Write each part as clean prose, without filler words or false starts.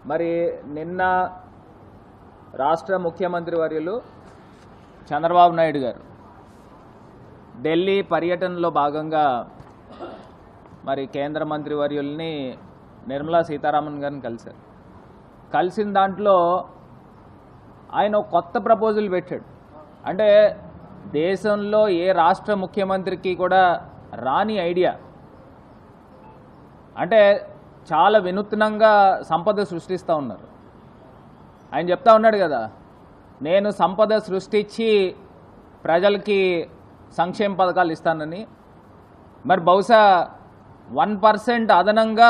మరి నిన్న రాష్ట్ర ముఖ్యమంత్రి వర్యులు చంద్రబాబు నాయుడు గారు ఢిల్లీ పర్యటనలో భాగంగా మరి కేంద్ర మంత్రి వర్యుల్ని నిర్మలా సీతారామన్ గారిని కలిశారు. కలిసిన దాంట్లో ఆయన కొత్త ప్రపోజల్ పెట్టాడు. అంటే దేశంలో ఏ రాష్ట్ర ముఖ్యమంత్రికి కూడా రాని ఐడియా. అంటే చాలా వినూత్నంగా సంపద సృష్టిస్తూ ఉన్నారు. ఆయన చెప్తా ఉన్నాడు కదా, నేను సంపద సృష్టించి ప్రజలకి సంక్షేమ పథకాలు ఇస్తానని. మరి బహుశా 1% అదనంగా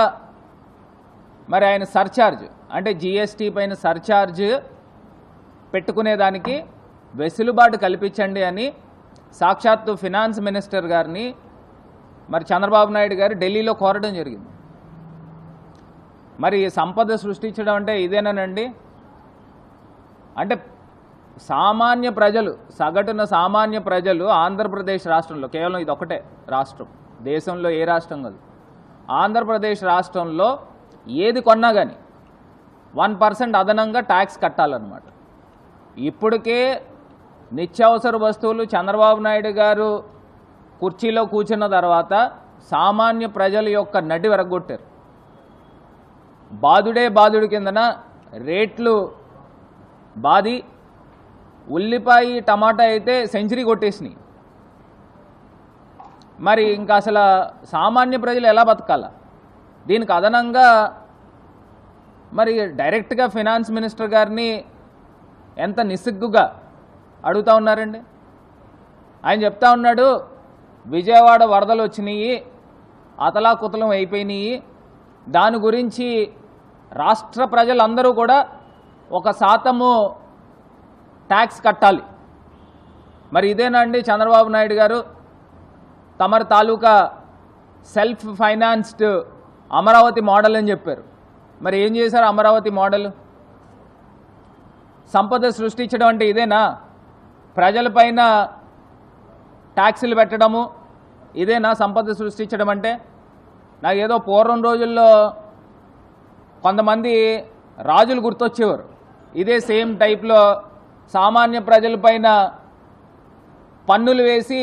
మరి ఆయన సర్ఛార్జ్ అంటే జిఎస్టీ పైన సర్ఛార్జ్ పెట్టుకునేదానికి వెసులుబాటు కల్పించండి అని సాక్షాత్తు ఫినాన్స్ మినిస్టర్ గారిని మరి చంద్రబాబు నాయుడు గారు ఢిల్లీలో కోరడం జరిగింది. మరి సంపద సృష్టించడం అంటే ఇదేనండి. అంటే సామాన్య ప్రజలు, సగటున సామాన్య ప్రజలు ఆంధ్రప్రదేశ్ రాష్ట్రంలో, కేవలం ఇది ఒకటే రాష్ట్రం, దేశంలో ఏ రాష్ట్రం కాదు, ఆంధ్రప్రదేశ్ రాష్ట్రంలో ఏది కొన్నా కానీ 1% అదనంగా ట్యాక్స్ కట్టాలన్నమాట. ఇప్పటికే నిత్యావసర వస్తువులు చంద్రబాబు నాయుడు గారు కుర్చీలో కూర్చున్న తర్వాత సామాన్య ప్రజల యొక్క నడ్డి విరగొట్టారు. బాదుడే బాదుడు కిందన రేట్లు బాది, ఉల్లిపాయ టమాటా అయితే సెంచరీ కొట్టేసినాయి. మరి ఇంకా అసలు సామాన్య ప్రజలు ఎలా బతకాల? దీనికి అదనంగా మరి డైరెక్ట్గా ఫినాన్స్ మినిస్టర్ గారిని ఎంత నిస్సిగ్గుగా అడుగుతూ ఉన్నారండి. ఆయన చెప్తా ఉన్నాడు, విజయవాడ వరదలు వచ్చినాయి, అతలాకుతలం అయిపోయినాయి, దాని గురించి రాష్ట్ర ప్రజలందరూ కూడా 1% ట్యాక్స్ కట్టాలి. మరి ఇదేనండి చంద్రబాబు నాయుడు గారు తమరి తాలూకా సెల్ఫ్ ఫైనాన్స్డ్ అమరావతి మోడల్ అని చెప్పారు. మరి ఏం చేశారు అమరావతి మోడల్? సంపద సృష్టించడం అంటే ఇదేనా? ప్రజలపైన ట్యాక్సులు పెట్టడము ఇదేనా సంపద సృష్టించడం అంటే? నాకు ఏదో పూర్వం రోజుల్లో కొంతమంది రాజులు గుర్తొచ్చేవారు. ఇదే సేమ్ టైప్లో సామాన్య ప్రజలపైన పన్నులు వేసి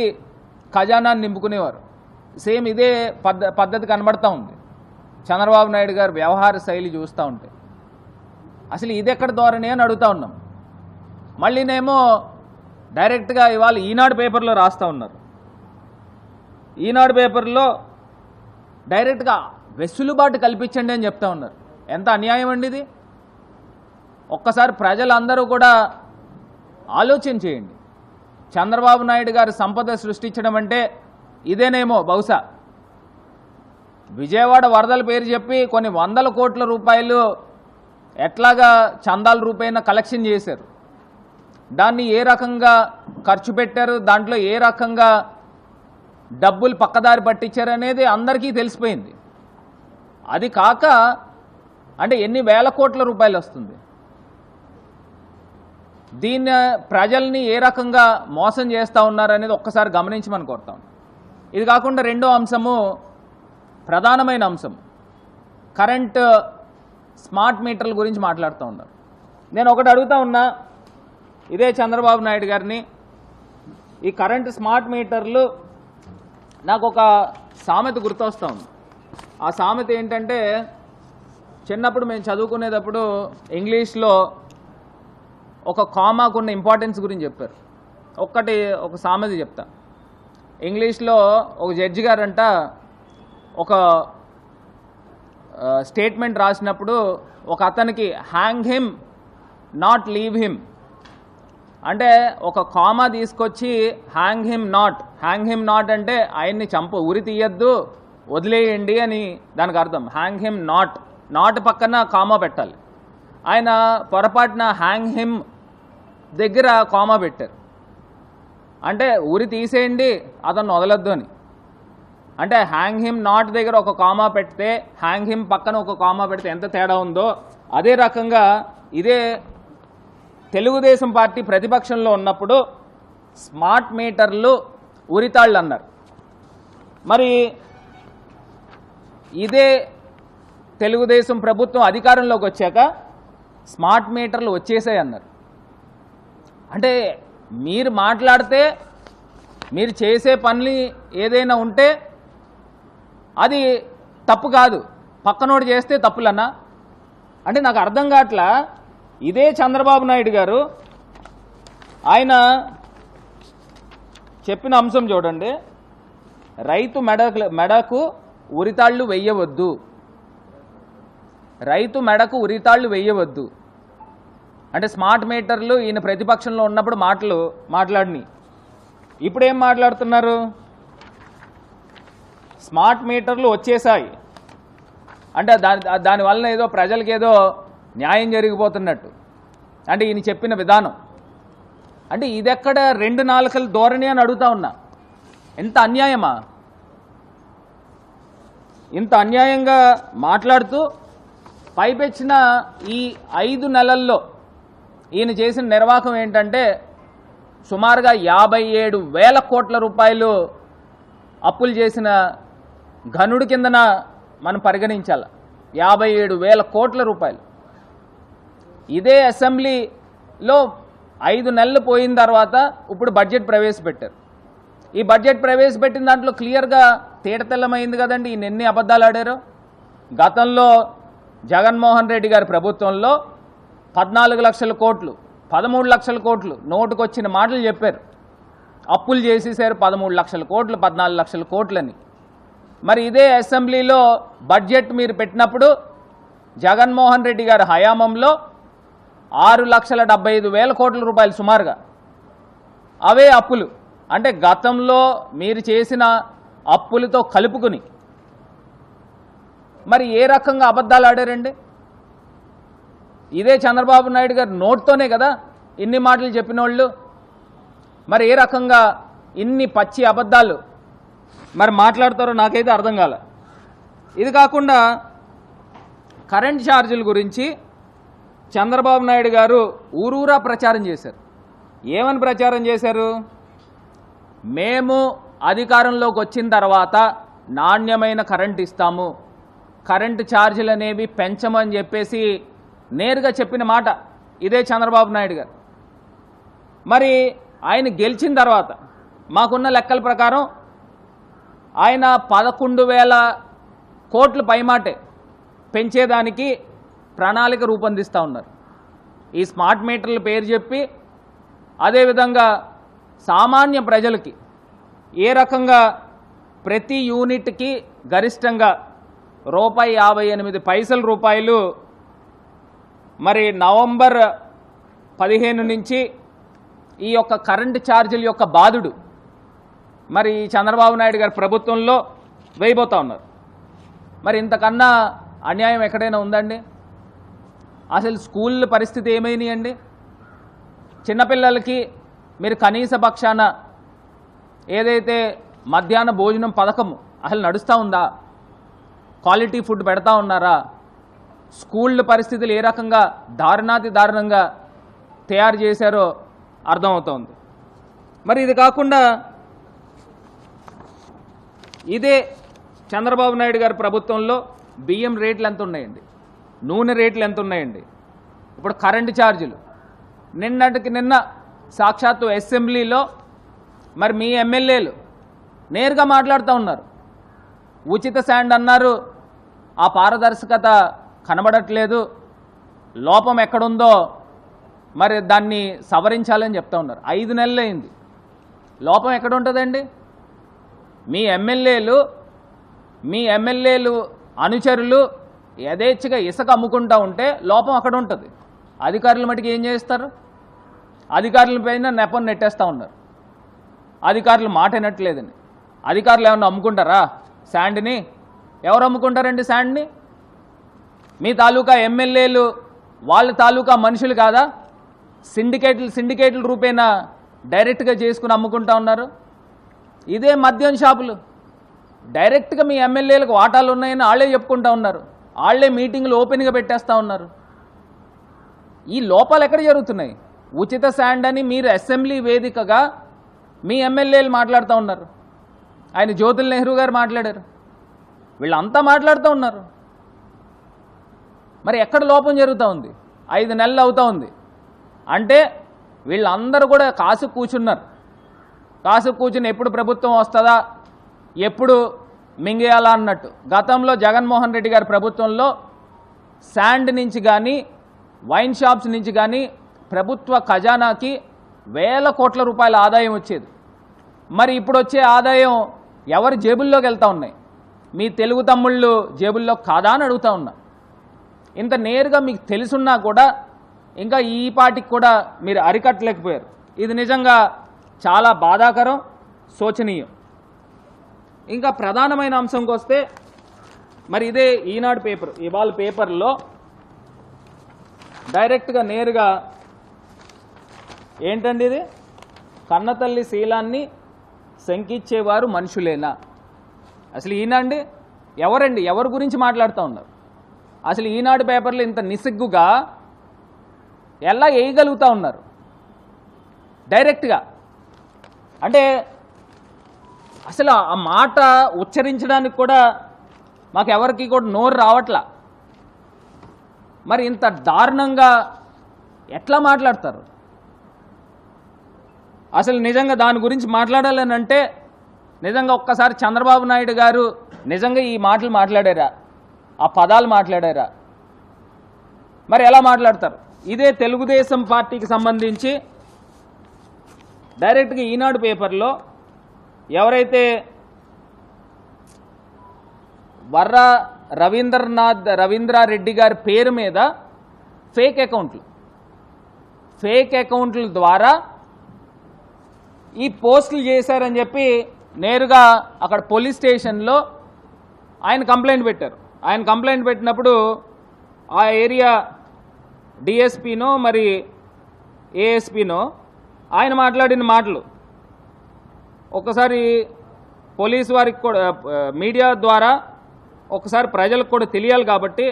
ఖజానాన్ని నింపుకునేవారు. సేమ్ ఇదే పద్ధతి కనబడతా ఉంది చంద్రబాబు నాయుడు గారు వ్యవహార శైలి చూస్తూ ఉంటే. అసలు ఇది ఎక్కడ ధోరణి అని అడుగుతూ ఉన్నాం. మళ్ళీనేమో డైరెక్ట్గా ఇవాళ ఈనాడు పేపర్లో రాస్తూ ఉన్నారు. ఈనాడు పేపర్లో డైరెక్ట్గా వెసులుబాటు కల్పించండి అని చెప్తా ఉన్నారు. ఎంత అన్యాయం అండి ఇది! ఒక్కసారి ప్రజలందరూ కూడా ఆలోచన చేయండి. చంద్రబాబు నాయుడు గారు సంపద సృష్టించడం అంటే ఇదేనేమో బహుశా. విజయవాడ వరదల పేరు చెప్పి కొన్ని 100 కోట్ల రూపాయలు ఎట్లాగా చందాల రూపేణ కలెక్షన్ చేశారు, దాన్ని ఏ రకంగా ఖర్చు పెట్టారు, దాంట్లో ఏ రకంగా డబ్బులు పక్కదారి పట్టించారు అనేది అందరికీ తెలిసిపోయింది. అది కాక అంటే ఎన్ని వేల కోట్ల రూపాయలు వస్తుంది. దీన్ని ప్రజల్ని ఏ రకంగా మోసం చేస్తూ ఉన్నారనేది ఒక్కసారి గమనించమని కోరుతాం. ఇది కాకుండా రెండో అంశము, ప్రధానమైన అంశం, కరెంట్ స్మార్ట్ మీటర్ల గురించి మాట్లాడుతూ ఉన్నారు. నేను ఒకటి అడుగుతా ఉన్నా ఇదే చంద్రబాబు నాయుడు గారిని, ఈ కరెంట్ స్మార్ట్ మీటర్లు నాకు ఒక సామెత గుర్తొస్తూ ఉంది. ఆ సామెత ఏంటంటే, చిన్నప్పుడు మేము చదువుకునేటప్పుడు ఇంగ్లీష్లో ఒక కామాకున్న ఇంపార్టెన్స్ గురించి చెప్పారు. ఒక సామెత చెప్తా. ఇంగ్లీష్లో ఒక జడ్జి గారంట ఒక స్టేట్మెంట్ రాసినప్పుడు ఒక అతనికి hang him not leave him అంటే ఒక కామా తీసుకొచ్చి హ్యాంగ్ హిమ్ నాట్ అంటే ఆయన్ని ఉరి తీయద్దు, వదిలేయండి అని దానికి అర్థం. హ్యాంగ్ హిమ్ నాట్ పక్కన కామా పెట్టాలి. ఆయన పొరపాటున హ్యాంగ్ హిమ్ దగ్గర కామా పెట్టారు. అంటే ఉరి తీసేయండి, అతను వదలొద్దు అని. అంటే హ్యాంగ్ హిమ్ నాట్ దగ్గర ఒక కామా పెడితే హ్యాంగ్ హిమ్ పక్కన ఒక కామా పెడితే ఎంత తేడా ఉందో అదే రకంగా ఇదే తెలుగుదేశం పార్టీ ప్రతిపక్షంలో ఉన్నప్పుడు స్మార్ట్ మీటర్లు ఉరితాళ్ళు అన్నారు. మరి ఇదే తెలుగుదేశం ప్రభుత్వం అధికారంలోకి వచ్చాక స్మార్ట్ మీటర్లు వచ్చేసాయి అన్నారు. అంటే మీరు మాట్లాడితే మీరు చేసే పనులు ఏదైనా ఉంటే అది తప్పు కాదు, పక్కనోడు చేస్తే తప్పులన్నా. అంటే నాకు అర్థం కావట్లా. ఇదే చంద్రబాబు నాయుడు గారు ఆయన చెప్పిన అంశం చూడండి, రైతు మెడకు ఉరితాళ్ళు వెయ్యవద్దు, రైతు మెడకు ఉరితాళ్ళు వెయ్యవద్దు. అంటే స్మార్ట్ మీటర్లు ఈయన ప్రతిపక్షంలో ఉన్నప్పుడు మాట్లాడిని. ఇప్పుడేం మాట్లాడుతున్నారు? స్మార్ట్ మీటర్లు వచ్చేసాయి అంటే దానివల్ల ఏదో ప్రజలకి ఏదో న్యాయం జరిగిపోతున్నట్టు. అంటే ఈయన చెప్పిన విధానం అంటే ఇదెక్కడ రెండు నాలుకల ధోరణి అని అడుగుతా ఉన్నా. ఎంత అన్యాయమా? ఇంత అన్యాయంగా మాట్లాడుతూ పైపెచ్చిన ఈ 5 నెలల్లో ఈయన చేసిన నిర్వాహకం ఏంటంటే సుమారుగా 57,000 కోట్ల రూపాయలు అప్పులు చేసిన ఘనుడి కిందన మనం పరిగణించాలి. 57,000 కోట్ల రూపాయలు. ఇదే అసెంబ్లీలో 5 నెలలు పోయిన తర్వాత ఇప్పుడు బడ్జెట్ ప్రవేశపెట్టారు. ఈ బడ్జెట్ ప్రవేశపెట్టిన దాంట్లో క్లియర్గా తేటతెల్లమైంది కదండి ఈయన ఎన్ని అబద్ధాలు ఆడారో. గతంలో జగన్మోహన్ రెడ్డి గారి ప్రభుత్వంలో 14 లక్షల కోట్లు 13 లక్షల కోట్లు నోటుకొచ్చిన మాటలు చెప్పారు. అప్పులు చేసేసారు 13 లక్షల కోట్లు 14 లక్షల కోట్లని. మరి ఇదే అసెంబ్లీలో బడ్జెట్ మీరు పెట్టినప్పుడు జగన్మోహన్ రెడ్డి గారి హయాంలో 6,75,000 కోట్ల రూపాయలు సుమారుగా అవే అప్పులు. అంటే గతంలో మీరు చేసిన అప్పులతో కలుపుకుని మరి ఏ రకంగా అబద్ధాలు ఆడారండి? ఇదే చంద్రబాబు నాయుడు గారు నోట్తోనే కదా ఇన్ని మాటలు చెప్పిన వాళ్ళు. మరి ఏ రకంగా ఇన్ని పచ్చి అబద్ధాలు మరి మాట్లాడతారో నాకైతే అర్థం కాలే. ఇది కాకుండా కరెంట్ ఛార్జీల గురించి చంద్రబాబు నాయుడు గారు ఊరూరా ప్రచారం చేశారు. ఏమని ప్రచారం చేశారు? మేము అధికారంలోకి వచ్చిన తర్వాత నాణ్యమైన కరెంట్ ఇస్తాము, కరెంటు ఛార్జీలు అనేవి పెంచమని చెప్పేసి నేరుగా చెప్పిన మాట ఇదే చంద్రబాబు నాయుడు గారు. మరి ఆయన గెలిచిన తర్వాత మాకున్న లెక్కల ప్రకారం ఆయన 11,000 కోట్లు పైమాటే పెంచేదానికి ప్రణాళిక రూపొందిస్తూ ఉన్నారు. ఈ స్మార్ట్ మీటర్ల పేరు చెప్పి అదేవిధంగా సామాన్య ప్రజలకి ఏ రకంగా ప్రతి యూనిట్కి గరిష్టంగా రూపాయి మరి నవంబర్ 15 నుంచి ఈ యొక్క కరెంటు ఛార్జీల యొక్క బాధుడు మరి చంద్రబాబు నాయుడు గారి ప్రభుత్వంలో వేయబోతూ ఉన్నారు. మరి ఇంతకన్నా అన్యాయం ఎక్కడైనా ఉందండి? అసలు స్కూళ్ళ పరిస్థితి ఏమైనాయండి? చిన్నపిల్లలకి మీరు కనీస పక్షాన ఏదైతే మధ్యాహ్న భోజనం పథకము అసలు నడుస్తూ ఉందా? క్వాలిటీ ఫుడ్ పెడతా ఉన్నారా? స్కూళ్ళ పరిస్థితులు ఏ రకంగా దారుణంగా తయారు చేశారో అర్థమవుతోంది. మరి ఇది కాకుండా ఇదే చంద్రబాబు నాయుడు గారి ప్రభుత్వంలో బియ్యం రేట్లు ఎంత ఉన్నాయండి, నూనె రేట్లు ఎంత ఉన్నాయండి, ఇప్పుడు కరెంటు ఛార్జీలు. నిన్నటికి నిన్న సాక్షాత్తు అసెంబ్లీలో మరి మీ ఎమ్మెల్యేలు నేరుగా మాట్లాడుతూ ఉన్నారు. ఉచిత శాండ్ అన్నారు, ఆ పారదర్శకత కనబడట్లేదు, లోపం ఎక్కడుందో మరి దాన్ని సవరించాలని చెప్తా ఉన్నారు. 5 నెలలు అయింది, లోపం ఎక్కడ ఉంటుందండి? మీ ఎమ్మెల్యేలు అనుచరులు యథేచ్ఛగా ఇసుక అమ్ముకుంటూ ఉంటే లోపం అక్కడ ఉంటుంది. అధికారుల మటుకు ఏం చేస్తారు? అధికారుల పైన నెపం నెట్టేస్తూ ఉన్నారు. అధికారులు మాట వినట్లేదని. అధికారులు ఏమన్నా అమ్ముకుంటారా శాండ్ని? ఎవరు అమ్ముకుంటారండి శాండ్ని? మీ తాలూకా ఎమ్మెల్యేలు వాళ్ళ తాలూకా మనుషులు కాదా? సిండికేట్ల రూపేణా డైరెక్ట్గా చేసుకుని అమ్ముకుంటా ఉన్నారు. ఇదే మద్యం షాపులు డైరెక్ట్గా మీ ఎమ్మెల్యేలకు వాటాలు ఉన్నాయని వాళ్ళే చెప్పుకుంటా ఉన్నారు. వాళ్ళే మీటింగ్లు ఓపెన్గా పెట్టేస్తూ ఉన్నారు. ఈ లోపాలు ఎక్కడ జరుగుతున్నాయి? ఉచిత శాండ్ అని మీరు అసెంబ్లీ వేదికగా మీ ఎమ్మెల్యేలు మాట్లాడుతూ ఉన్నారు. ఆయన జ్యోతుల్ నెహ్రూ గారు మాట్లాడారు, వీళ్ళంతా మాట్లాడుతూ ఉన్నారు. మరి ఎక్కడ లోపం జరుగుతూ ఉంది? 5 నెలలు అవుతూ ఉంది అంటే వీళ్ళందరూ కూడా కాసు కూర్చున్నారు. కాసు కూర్చుని ఎప్పుడు ప్రభుత్వం వస్తుందా, ఎప్పుడు మింగేయాలా అన్నట్టు. గతంలో జగన్మోహన్ రెడ్డి గారి ప్రభుత్వంలో శాండ్ నుంచి కానీ వైన్ షాప్స్ నుంచి కానీ ప్రభుత్వ ఖజానాకి వేల కోట్ల రూపాయల ఆదాయం వచ్చేది. మరి ఇప్పుడు వచ్చే ఆదాయం ఎవరి జేబుల్లోకి వెళ్తూ ఉన్నాయి? మీ తెలుగు తమ్ముళ్ళు జేబుల్లో కాదా అని అడుగుతూ ఉన్నా. ఇంత నేరుగా మీకు తెలుసున్నా కూడా ఇంకా ఈ పాటికి కూడా మీరు అరికట్టలేకపోయారు. ఇది నిజంగా చాలా బాధాకరం, శోచనీయం. ఇంకా ప్రధానమైన అంశంకి వస్తే మరి ఇదే ఈనాడు పేపర్, ఇవాళ పేపర్లో డైరెక్ట్గా నేరుగా ఏంటండి ఇది, కన్నతల్లి శీలాన్ని శంకించేవారు మనుషులేనా? అసలు ఈనాడు ఎవరండి, ఎవరి గురించి మాట్లాడుతూ ఉన్నారు? అసలు ఈనాడు పేపర్లో ఇంత నిస్సిగ్గుగా ఎలా వేయగలుగుతూ ఉన్నారు డైరెక్ట్గా? అంటే అసలు ఆ మాట ఉచ్చరించడానికి కూడా మాకు ఎవరికి కూడా నోరు రావట్లా. మరి ఇంత దారుణంగా ఎట్లా మాట్లాడతారు? అసలు నిజంగా దాని గురించి మాట్లాడాలని అంటే నిజంగా ఒక్కసారి చంద్రబాబు నాయుడు గారు నిజంగా ఈ మాటలు మాట్లాడారా, ఆ పదాలు మాట్లాడారా? మరి ఎలా మాట్లాడతారు? ఇదే తెలుగుదేశం పార్టీకి సంబంధించి డైరెక్ట్గా ఈనాడు పేపర్లో ఎవరైతే వర్ర రవీంద్రారెడ్డి గారి పేరు మీద ఫేక్ అకౌంట్ల ద్వారా ఈ పోస్టులు చేశారని చెప్పి నేరుగా అక్కడ పోలీస్ స్టేషన్లో ఆయన కంప్లైంట్ పెట్టారు. ఆయన కంప్లైంట్ పెట్టినప్పుడు ఆ ఏరియా డిఎస్పీనో మరి ఏఎస్పీనో ఆయన మాట్లాడిన మాటలు ఒక్కసారి పోలీసు వారికి కూడా మీడియా ద్వారా ఒక్కసారి ప్రజలకు కూడా తెలియాలి కాబట్టి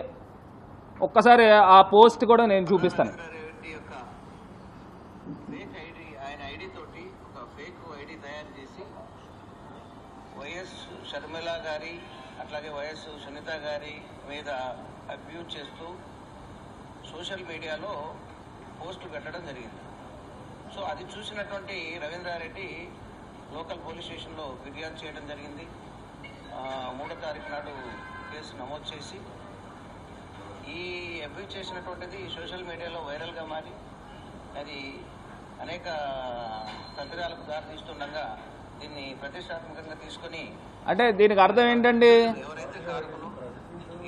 ఒక్కసారి ఆ పోస్ట్ కూడా నేను చూపిస్తాను. వైఎస్ షర్మిల గారి అట్లాగే వైఎస్ సునీత గారి మీద అబ్యూజ్ చేస్తూ సోషల్ మీడియాలో పోస్టులు పెట్టడం జరిగింది. సో అది చూసినటువంటి రవీంద్రారెడ్డి లోకల్ పోలీస్ స్టేషన్లో ఫిర్యాదు చేయడం జరిగింది. 3వ తారీఖు నాడు కేసు నమోదు చేసి ఈ అబ్యూజ్ చేసినటువంటిది సోషల్ మీడియాలో వైరల్గా మారి అది అనేక తప్పిదాలకు దారితీస్తుండగా దీన్ని ప్రతిష్టాత్మకంగా తీసుకొని, అంటే దీనికి అర్థం ఏంటండి? ఎవరైతే కారకులు,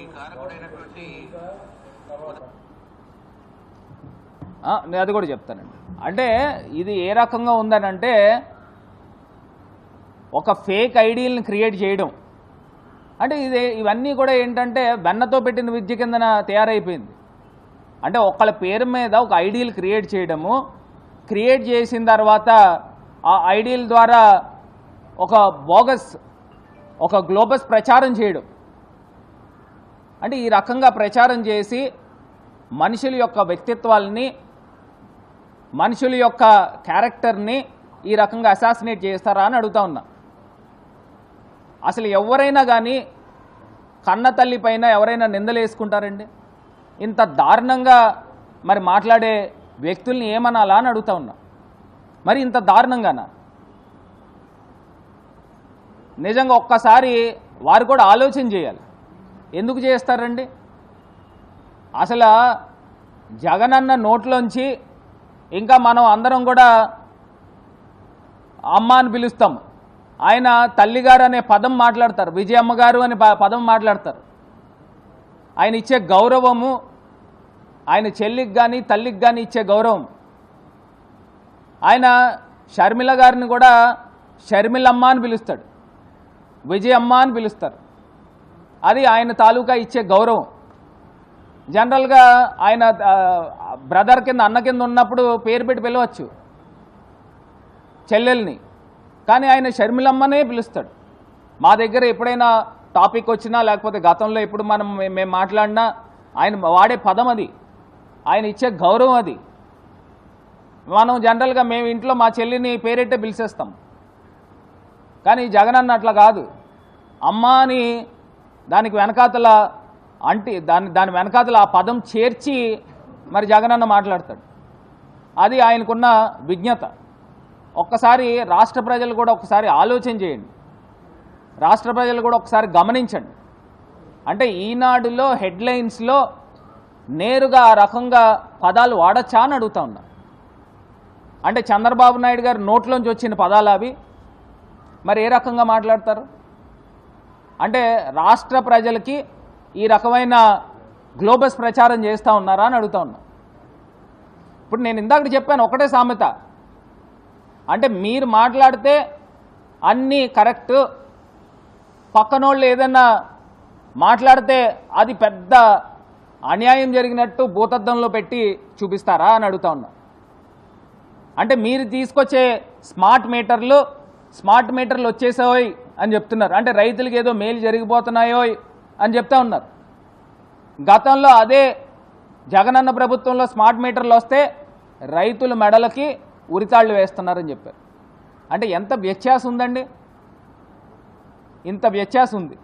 ఈ కారకుడైనటువంటి నేను అది కూడా చెప్తానండి. అంటే ఇది ఏ రకంగా ఉందనంటే ఒక ఫేక్ ఐడీలను క్రియేట్ చేయడం అంటే ఇవన్నీ కూడా ఏంటంటే వెన్నతో పెట్టిన విద్య కిందన తయారైపోయింది. అంటే ఒకళ్ళ పేరు మీద ఒక ఐడీలు క్రియేట్ చేయడము, క్రియేట్ చేసిన తర్వాత ఆ ఐడీల ద్వారా ఒక బోగస్, ఒక గ్లోబస్ ప్రచారం చేయడం. అంటే ఈ రకంగా ప్రచారం చేసి మనుషుల యొక్క వ్యక్తిత్వాలని, మనుషుల యొక్క క్యారెక్టర్ని ఈ రకంగా అసాసినేట్ చేస్తారా అని అడుగుతా ఉన్నా. అసలు ఎవరైనా కానీ కన్న తల్లి పైన ఎవరైనా నిందలు వేసుకుంటారండి? ఇంత దారుణంగా మరి మాట్లాడే వ్యక్తుల్ని ఏమనాలా అని అడుగుతా ఉన్నా. మరి ఇంత దారుణంగానా? నిజంగా ఒక్కసారి వారు కూడా ఆలోచన చేయాలి. ఎందుకు చేస్తారండి? అసలు జగనన్న నోట్లోంచి ఇంకా మనం అందరం కూడా అమ్మ అని పిలుస్తాం. ఆయన తల్లిగారు అనే పదం మాట్లాడతారు, విజయమ్మ గారు అనే పదం మాట్లాడతారు. ఆయన ఇచ్చే గౌరవము, ఆయన చెల్లికి కానీ తల్లికి కానీ ఇచ్చే గౌరవం. ఆయన షర్మిల గారిని కూడా షర్మిలమ్మ అని పిలుస్తాడు, విజయమ్మ అని పిలుస్తారు. అది ఆయన తాలూకా ఇచ్చే గౌరవం. జనరల్గా ఆయన బ్రదర్ కింద, అన్న కింద ఉన్నప్పుడు పేరు పెట్టి పిలవచ్చు చెల్లెల్ని, కానీ ఆయన షర్మిలమ్మనే పిలుస్తాడు. మా దగ్గర ఎప్పుడైనా టాపిక్ వచ్చినా లేకపోతే గతంలో ఎప్పుడు మేము మాట్లాడినా ఆయన వాడే పదం అది, ఆయన ఇచ్చే గౌరవం అది. మనం జనరల్గా మేము ఇంట్లో మా చెల్లిని పేరెట్టే పిలిచేస్తాం, కానీ జగనన్న అట్లా కాదు. అమ్మ అని దానికి వెనకాతల అంటే దాని వెనకాతల ఆ పదం చేర్చి మరి జగనన్న మాట్లాడతాడు. అది ఆయనకున్న విజ్ఞత. ఒక్కసారి రాష్ట్ర ప్రజలు కూడా ఒకసారి ఆలోచన చేయండి, రాష్ట్ర ప్రజలు కూడా ఒకసారి గమనించండి. అంటే ఈనాడులో హెడ్లైన్స్లో నేరుగా ఆ రకంగా పదాలు వాడచ్చా అని అడుగుతా ఉన్నా. అంటే చంద్రబాబు నాయుడు గారి నోట్లోంచి వచ్చిన పదాలు అవి, మరి ఏ రకంగా మాట్లాడతారు? అంటే రాష్ట్ర ప్రజలకి ఈ రకమైన గ్లోబస్ ప్రచారం చేస్తూ ఉన్నారా అని అడుగుతా ఉన్నా. ఇప్పుడు నేను ఇందాక చెప్పాను ఒకటే సామెత, అంటే మీరు మాట్లాడితే అన్నీ కరెక్ట్, పక్కనోళ్ళు ఏదన్నా మాట్లాడితే అది పెద్ద అన్యాయం జరిగినట్టు భూతద్దంలో పెట్టి చూపిస్తారా అని అడుగుతా ఉన్నా. అంటే మీరు తీసుకొచ్చే స్మార్ట్ మీటర్లు వచ్చేసాయి అని చెప్తున్నారు. అంటే రైతులకు ఏదో మేలు జరిగిపోతున్నాయో అని చెప్తా ఉన్నారు. గతంలో అదే జగనన్న ప్రభుత్వంలో స్మార్ట్ మీటర్లు వస్తే రైతుల మెడలకి ఉరితాళ్ళు వేస్తున్నారని చెప్పారు. అంటే ఎంత వ్యత్యాసం ఉందండి, ఇంత వ్యత్యాసం ఉంది.